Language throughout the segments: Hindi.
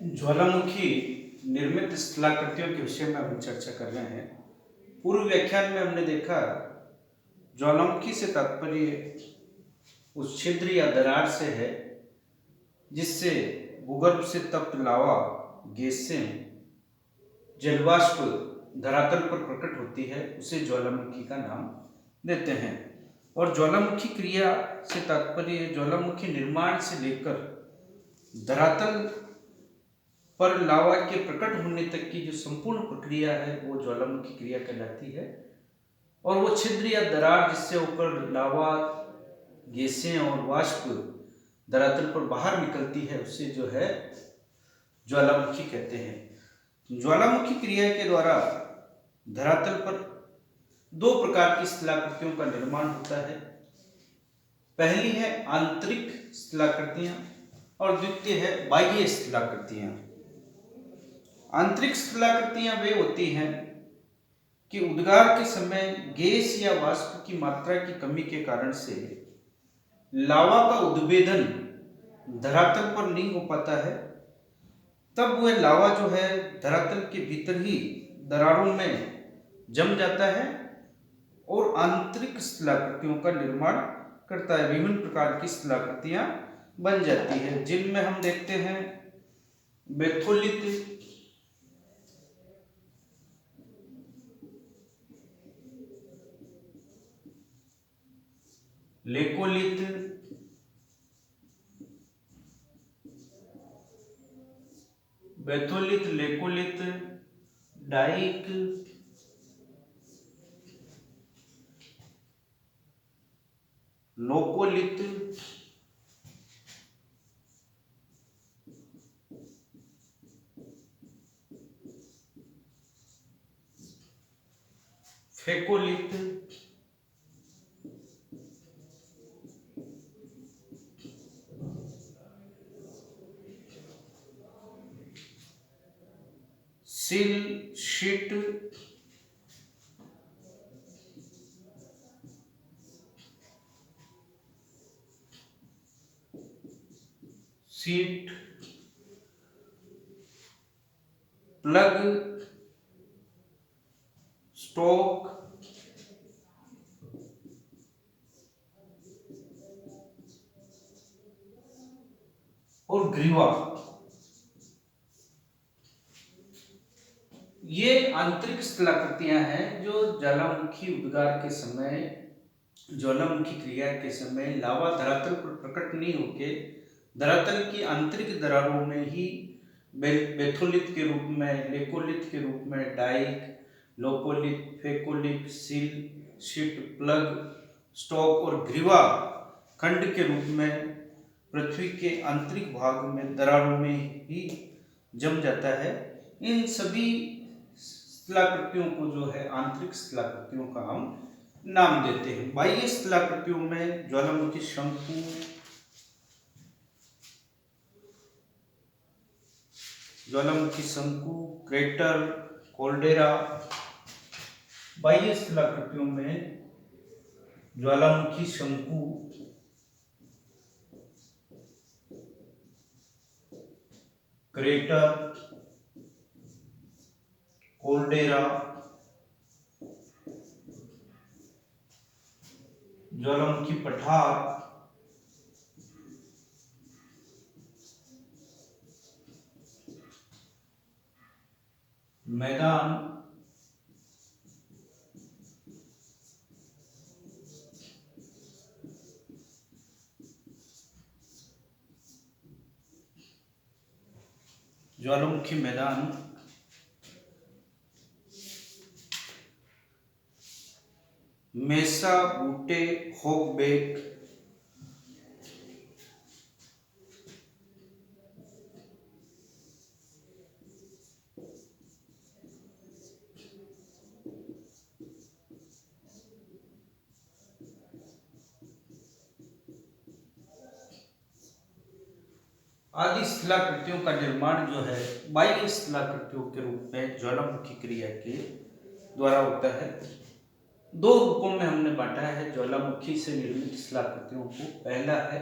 ज्वालामुखी निर्मित स्थलाकृतियों के विषय में हम चर्चा कर रहे हैं। पूर्व व्याख्यान में हमने देखा ज्वालामुखी से तात्पर्य उस छिद्र या दरार से है जिससे भूगर्भ से तप्त लावा गैसें जलवाष्प धरातल पर प्रकट होती है, उसे ज्वालामुखी का नाम देते हैं। और ज्वालामुखी क्रिया से तात्पर्य ज्वालामुखी निर्माण से लेकर धरातल पर लावा के प्रकट होने तक की जो संपूर्ण प्रक्रिया है वो ज्वालामुखी क्रिया कहलाती है। और वो छिद्र या दरार जिससे ऊपर लावा गैसें और वाष्प धरातल पर बाहर निकलती है उसे जो है ज्वालामुखी कहते हैं। ज्वालामुखी क्रिया के द्वारा धरातल पर दो प्रकार की स्थलाकृतियों का निर्माण होता है। पहली है आंतरिक स्थलाकृतियां और द्वितीय है बाह्य स्थलाकृतियां। आंतरिक स्थलाकृतियां वे होती हैं कि उद्गार के समय गैस या वाष्प की मात्रा की कमी के कारण से लावा का उद्भेदन धरातल पर नहीं हो पाता है, तब वह लावा जो है धरातल के भीतर ही दरारों में जम जाता है और आंतरिक स्थलाकृतियों का निर्माण करता है। विभिन्न प्रकार की स्थलाकृतियां बन जाती है जिनमें हम देखते हैं बेथोलित, लेकोलित, बेथोलित, लेकोलित, डाइक, लोकोलित, फेकोलित, सिल शीट, सीट, प्लग, स्टॉक, और ग्रीवा। ये आंतरिक स्थलाकृतियां हैं जो ज्वालामुखी उद्गार के समय, ज्वालामुखी क्रिया के समय लावा धरातल पर प्रकट नहीं होके धरातल की आंतरिक दरारों में ही बेथोलित के रूप में, लेकोलित के रूप में, dyke, lopolith, phacolith, sill sheet, plug, stock और ग्रीवा खंड के रूप में पृथ्वी के आंतरिक भाग में दरारों में ही जम जाता है। इन सभी स्थलाकृतियों को जो है आंतरिक स्थलाकृतियों का हम नाम देते हैं। बाह्य स्थलाकृतियों में ज्वालामुखी शंकु, क्रेटर, कोल्डेरा। बाह्य स्थलाकृतियों में ज्वालामुखी शंकु, क्रेटर, कोल्डेरा, ज्वालामुखी पठार, मैदान, ज्वालामुखी मैदान, मेसा, बूटे, होकबेक, आदि स्थलाकृतियों का निर्माण जो है बाह्य स्थलाकृतियों के रूप में ज्वालामुखी क्रिया के द्वारा होता है। दो रूपों में हमने बांटा है ज्वालामुखी से निर्मित स्थलाकृतियों को। पहला है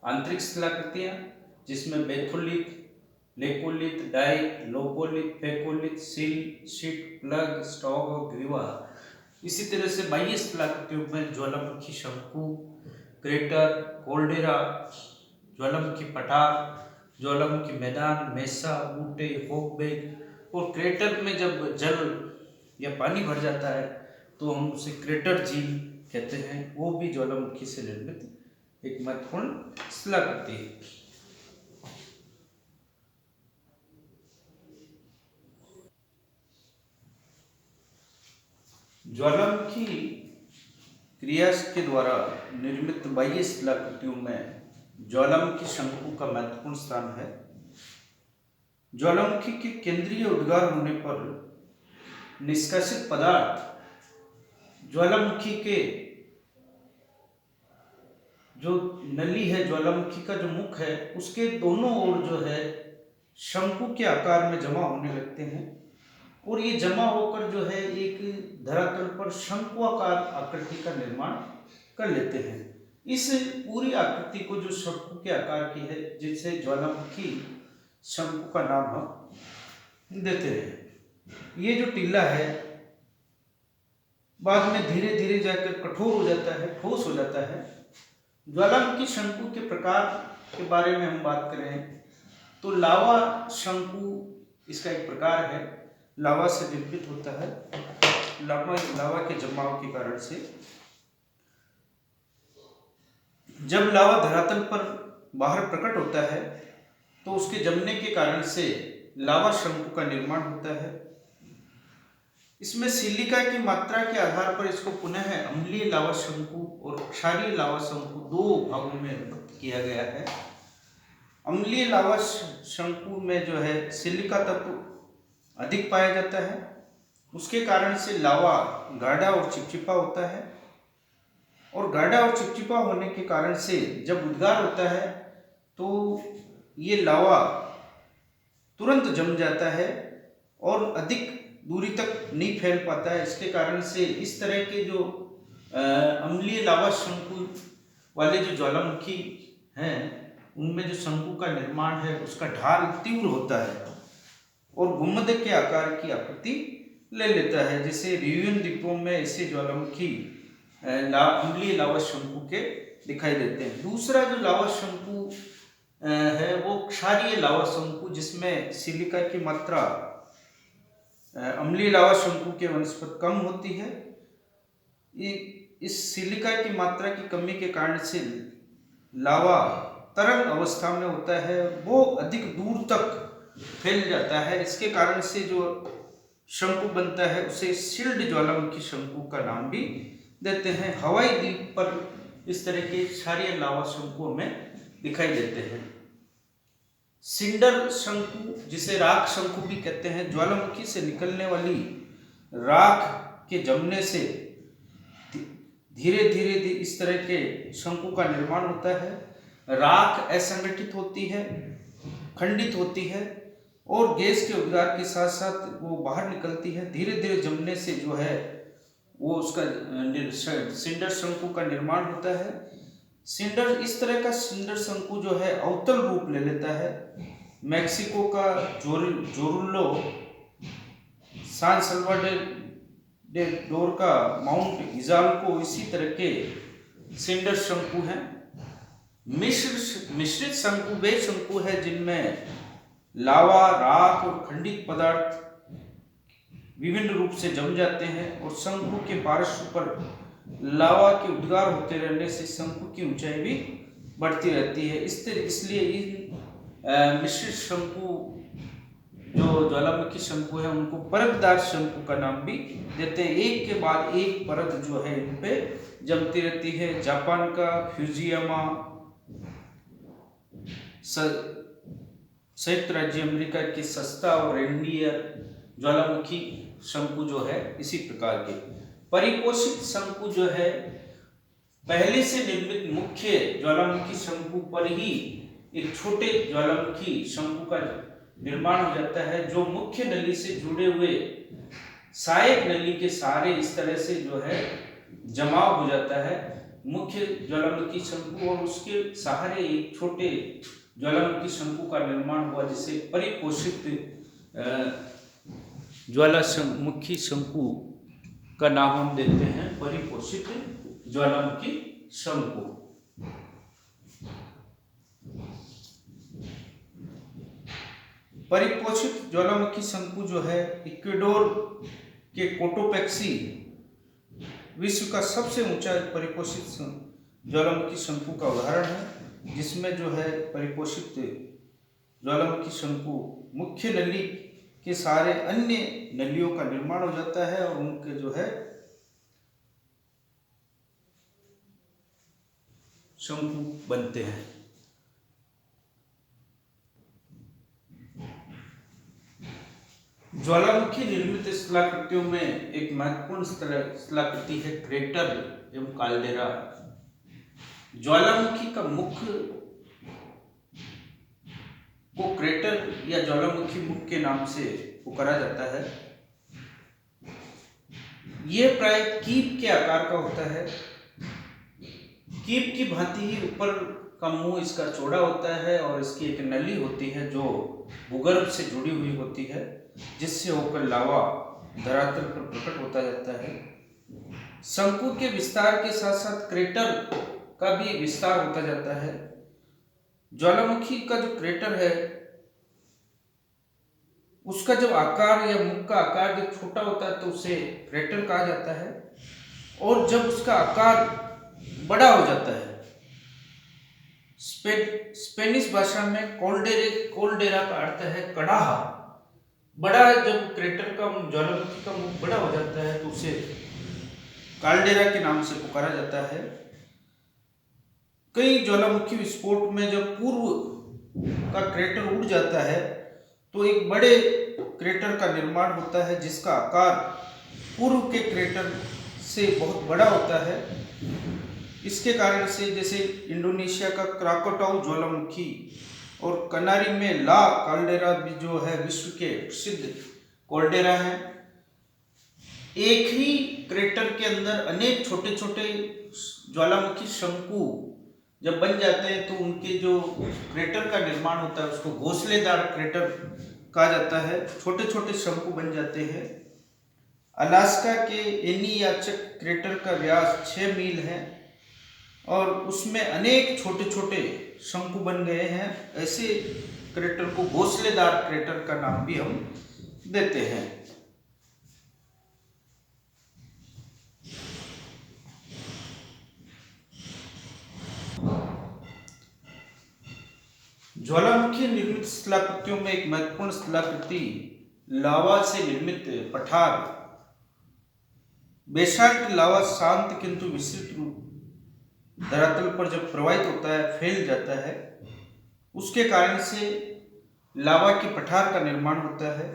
आंतरिक स्थलाकृतियां जिसमें batholith, laccolith, dyke, lopolith, phacolith, sill, sheet, plug, stock और ग्रीवा। इसी तरह से बाह्य स्थलाकृतियों में ज्वालामुखी शंकु, क्रेटर, कोल्डेरा, ज्वालामुखी पठार, ज्वालामुखी मैदान, मेसा, बूटे, होकबेक। और क्रेटर में जब जल या पानी भर जाता है तो हम उसे क्रेटर झील कहते हैं। वो भी ज्वालामुखी से निर्मित एक महत्वपूर्ण स्थलाकृति है। ज्वालामुखी क्रिया के द्वारा निर्मित बाह्य स्थलाकृतियों में ज्वालामुखी शंकु का महत्वपूर्ण स्थान है। ज्वालामुखी के केंद्रीय उद्गार होने पर निष्कासित पदार्थ ज्वालामुखी के जो नली है, ज्वालामुखी का जो मुख है, उसके दोनों ओर जो है शंकु के आकार में जमा होने लगते हैं और ये जमा होकर जो है एक धरातल पर शंकुआकार आकृति का निर्माण कर लेते हैं। इस पूरी आकृति को जो शंकु के आकार की है, जिसे ज्वालामुखी शंकु का नाम हम देते हैं। ये जो टीला है बाद में धीरे धीरे जाकर कठोर हो जाता है, ठोस हो जाता है। ज्वालामुखी शंकु के प्रकार के बारे में हम बात करें तो लावा शंकु इसका एक प्रकार है। लावा से निर्मित होता है। लावा के जमाव के कारण से जब लावा धरातल पर बाहर प्रकट होता है तो उसके जमने के कारण से लावा शंकु का निर्माण होता है। इसमें सिलिका की मात्रा के आधार पर इसको पुनः अम्लीय लावा शंकु और क्षारीय लावा शंकु दो भागों में विभक्त किया गया है। अम्लीय लावा शंकु में जो है सिलिका तत्व अधिक पाया जाता है, उसके कारण से लावा गाढ़ा और चिपचिपा होता है और गाढ़ा और चिपचिपा होने के कारण से जब उद्गार होता है तो ये लावा तुरंत जम जाता है और अधिक दूरी तक नहीं फैल पाता है। इसके कारण से इस तरह के जो अम्लीय लावा शंकु वाले जो ज्वालामुखी हैं उनमें जो शंकु का निर्माण है उसका ढाल तीव्र होता है और गुम्बद के आकार की आकृति ले लेता है। जैसे रियून द्वीपों में ऐसे ज्वालामुखी अम्लीय लावा शंकु के दिखाई देते हैं। दूसरा जो लावा शंकु है वो क्षारीय लावा शंकु, जिसमें सिलिका की मात्रा अम्लीय लावा शंकु के वनस्पत कम होती है। इस सिलिका की मात्रा की कमी के कारण से लावा तरल अवस्था में होता है, वो अधिक दूर तक फैल जाता है। इसके कारण से जो शंकु बनता है उसे शील्ड ज्वालामुखी शंकु का नाम भी देते हैं। हवाई द्वीप पर इस तरह के क्षारीय लावा शंकु में दिखाई देते हैं। सिंडर शंकु, जिसे राख शंकु भी कहते हैं, ज्वालामुखी से निकलने वाली राख के जमने से धीरे धीरे इस तरह के शंकु का निर्माण होता है। राख असंगठित होती है, खंडित होती है और गैस के उद्गार के साथ साथ वो बाहर निकलती है। धीरे धीरे जमने से जो है वो उसका सिंडर शंकु का निर्माण होता है। सिंडर, इस तरह का सिंडर शंकु जो है अवतल रूप ले लेता है। मैक्सिको का जोरुल्लो, सान सल्वाडोर का माउंट हिजाल्को इसी तरह के सिंडर शंकु हैं। मिश्रित शंकु वे शंकु है जिनमें लावा, राख और खंडित पदार्थ विभिन्न रूप से जम जाते हैं और शंकु के पार्श्व पर लावा के उद्गार होते रहने से शंकु की ऊंचाई भी बढ़ती रहती है। इसलिए इन मिश्रित शंकु जो ज्वालामुखी शंकु है उनको परतदार शंकु का नाम भी देते हैं। एक के बाद एक परत जो है इन पे जमती रहती है। जापान का फ्यूजियामा, संयुक्त राज्य अमेरिका की सस्ता और रेंडियर ज्वालामुखी शंकु जो है इसी प्रकार के। परिपोषित शंकु जो है पहले से निर्मित मुख्य ज्वालामुखी शंकु पर ही एक छोटे ज्वालामुखी शंकु का निर्माण हो जाता है, जो मुख्य नली से जुड़े हुए सहायक नली के सहारे इस तरह से जो है जमाव हो जाता है। मुख्य ज्वालामुखी शंकु और उसके सहारे एक छोटे ज्वालामुखी शंकु का निर्माण हुआ, जिसे परिपोषित ज्वालामुखी शंकु का नाम हम देते हैं परिपोषित ज्वालामुखी शंकु। परिपोषित ज्वालामुखी शंकु जो है इक्वेडोर के कोटोपेक्सी विश्व का सबसे ऊंचा परिपोषित ज्वालामुखी शंकु का उदाहरण है, जिसमें जो है परिपोषित ज्वालामुखी शंकु मुख्य नली के सारे अन्य नलियों का निर्माण हो जाता है और उनके जो है शंकु बनते हैं। ज्वालामुखी निर्मित स्थलाकृतियों में एक महत्वपूर्ण स्थलाकृति है क्रेटर एवं काल्डेरा। ज्वालामुखी का मुख्य को क्रेटर या ज्वालामुखी मुख के नाम से पुकारा जाता है। यह प्राय कीप के आकार का होता है। कीप की भांति ही ऊपर का मुंह इसका चौड़ा होता है और इसकी एक नली होती है जो भूगर्भ से जुड़ी हुई होती है, जिससे होकर लावा धरातल पर प्रकट होता जाता है। शंकु के विस्तार के साथ साथ क्रेटर का भी विस्तार होता जाता है। ज्वालामुखी का जो क्रेटर है उसका जब आकार या मुख का आकार जब छोटा होता है तो उसे क्रेटर कहा जाता है, और जब उसका आकार बड़ा हो जाता है, स्पेनिश भाषा में कोल्डेरा का अर्थ है कड़ाहा। बड़ा जब क्रेटर का ज्वालामुखी का मुख बड़ा हो जाता है तो उसे काल्डेरा के नाम से पुकारा जाता है। कई ज्वालामुखी विस्फोट में जब पूर्व का क्रेटर उड़ जाता है तो एक बड़े क्रेटर का निर्माण होता है, जिसका आकार पूर्व के क्रेटर से बहुत बड़ा होता है। इसके कारण से जैसे इंडोनेशिया का क्राकोटाउ ज्वालामुखी और कनारी में ला काल्डेरा भी जो है विश्व के प्रसिद्ध कॉल्डेरा है। एक ही क्रेटर के अंदर अनेक छोटे छोटे ज्वालामुखी शंकु जब बन जाते हैं तो उनके जो क्रेटर का निर्माण होता है उसको घोंसलेदार क्रेटर कहा जाता है। छोटे छोटे शंकु बन जाते हैं। अलास्का के एनियाचक क्रेटर का व्यास 6 मील है और उसमें अनेक छोटे छोटे शंकु बन गए हैं। ऐसे क्रेटर को घोंसलेदार क्रेटर का नाम भी हम देते हैं। ज्वालामुखी निर्मित स्थलाकृतियों में एक महत्वपूर्ण स्थलाकृति लावा से निर्मित पठार। बेसाल्ट लावा शांत किंतु विस्तृत रूप धरातल पर जब प्रवाहित होता है, फैल जाता है, उसके कारण से लावा की पठार का निर्माण होता है।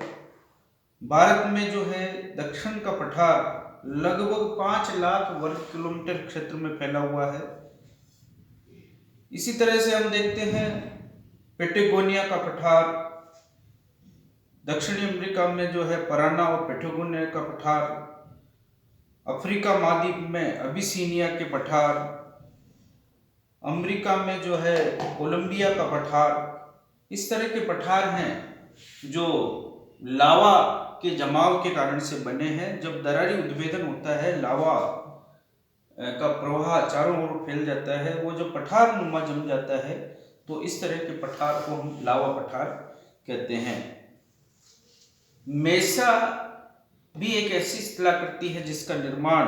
भारत में जो है दक्षिण का पठार लगभग 5 लाख वर्ग किलोमीटर क्षेत्र में फैला हुआ है। इसी तरह से हम देखते हैं पेटागोनिया का पठार, दक्षिणी अमेरिका में जो है पराना और पेटागोनिया का पठार, अफ्रीका महाद्वीप में अबिसिनिया के पठार, अमेरिका में जो है कोलंबिया का पठार। इस तरह के पठार हैं जो लावा के जमाव के कारण से बने हैं। जब दरारी उद्भेदन होता है, लावा का प्रवाह चारों ओर फैल जाता है, वो जो पठार नुमा जम जाता है, तो इस तरह के पठार को हम लावा पठार कहते हैं। मेसा भी एक ऐसी स्थलाकृति है जिसका निर्माण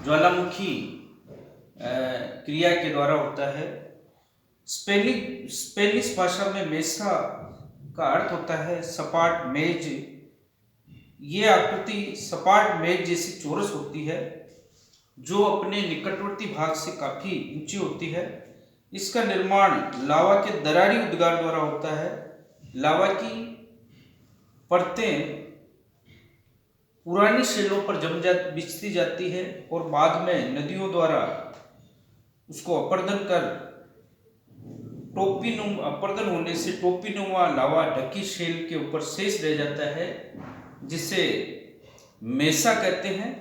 ज्वालामुखी क्रिया के द्वारा होता है। स्पेनिश भाषा में मेसा का अर्थ होता है सपाट मेज। ये आकृति सपाट मेज जैसी चौरस होती है जो अपने निकटवर्ती भाग से काफी ऊंची होती है। इसका निर्माण लावा के दरारी उद्गार द्वारा होता है। लावा की परतें पुरानी शिलाओं पर बिछती जाती है और बाद में नदियों द्वारा उसको अपर्दन कर अपर्दन होने से टोपीनुमा लावा ढकी शेल के ऊपर शेष रह जाता है, जिसे मेसा कहते हैं।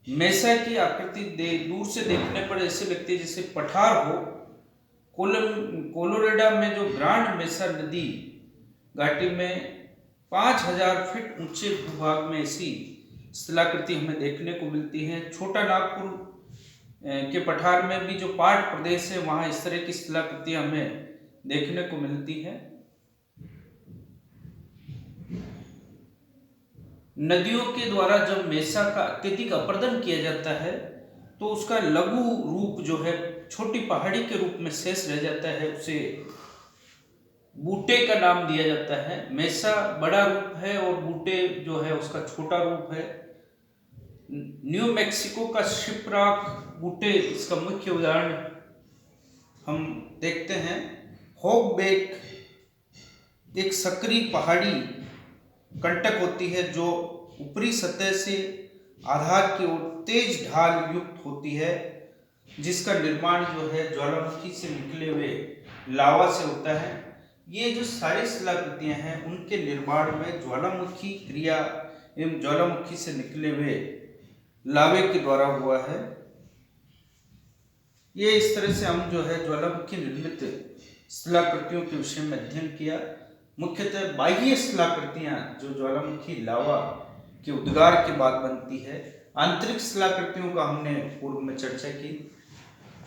मेसा की आकृति दूर से देखने पर ऐसे लगती है जैसे पठार हो, कोलोराडो में जो ग्रांड मेसा नदी घाटी में 5000 फीट ऊंचे भूभाग में ऐसी शिलाकृति हमें देखने को मिलती है। छोटा नागपुर के पठार में भी जो पाट प्रदेश है वहां इस तरह की शिलाकृतियां हमें देखने को मिलती है। नदियों के द्वारा जब मेसा का अत्यधिक अपरदन किया जाता है तो उसका लघु रूप जो है छोटी पहाड़ी के रूप में शेष रह जाता है, उसे बूटे का नाम दिया जाता है। मेसा बड़ा रूप है और बूटे जो है उसका छोटा रूप है। न्यू मैक्सिको का शिपरॉक बूटे इसका मुख्य उदाहरण हम देखते हैं। हॉगबैक एक सक्रिय पहाड़ी कंटक होती है जो ऊपरी सतह से आधार की ओर तेज ढाल युक्त होती है, जिसका निर्माण जो है ज्वालामुखी से निकले हुए लावा से होता है। ये जो सारी शिलाकृतियां हैं उनके निर्माण में ज्वालामुखी क्रिया एवं ज्वालामुखी से निकले हुए लावे के द्वारा हुआ है। ये इस तरह से हम जो है ज्वालामुखी निर्मित शिलाकृतियों के विषय में अध्ययन किया। मुख्यतः बाह्य शिलाकृतियां जो ज्वालामुखी लावा के उद्गार के बाद बनती है, आंतरिक शिलाकृतियों का हमने पूर्व में चर्चा की।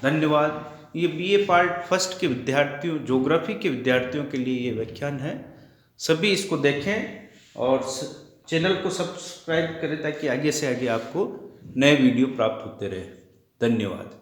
धन्यवाद। ये बीए पार्ट फर्स्ट के विद्यार्थियों, ज्योग्राफी के विद्यार्थियों के लिए ये व्याख्यान है। सभी इसको देखें और चैनल को सब्सक्राइब करें ताकि आगे से आगे आपको नए वीडियो प्राप्त होते रहे। धन्यवाद।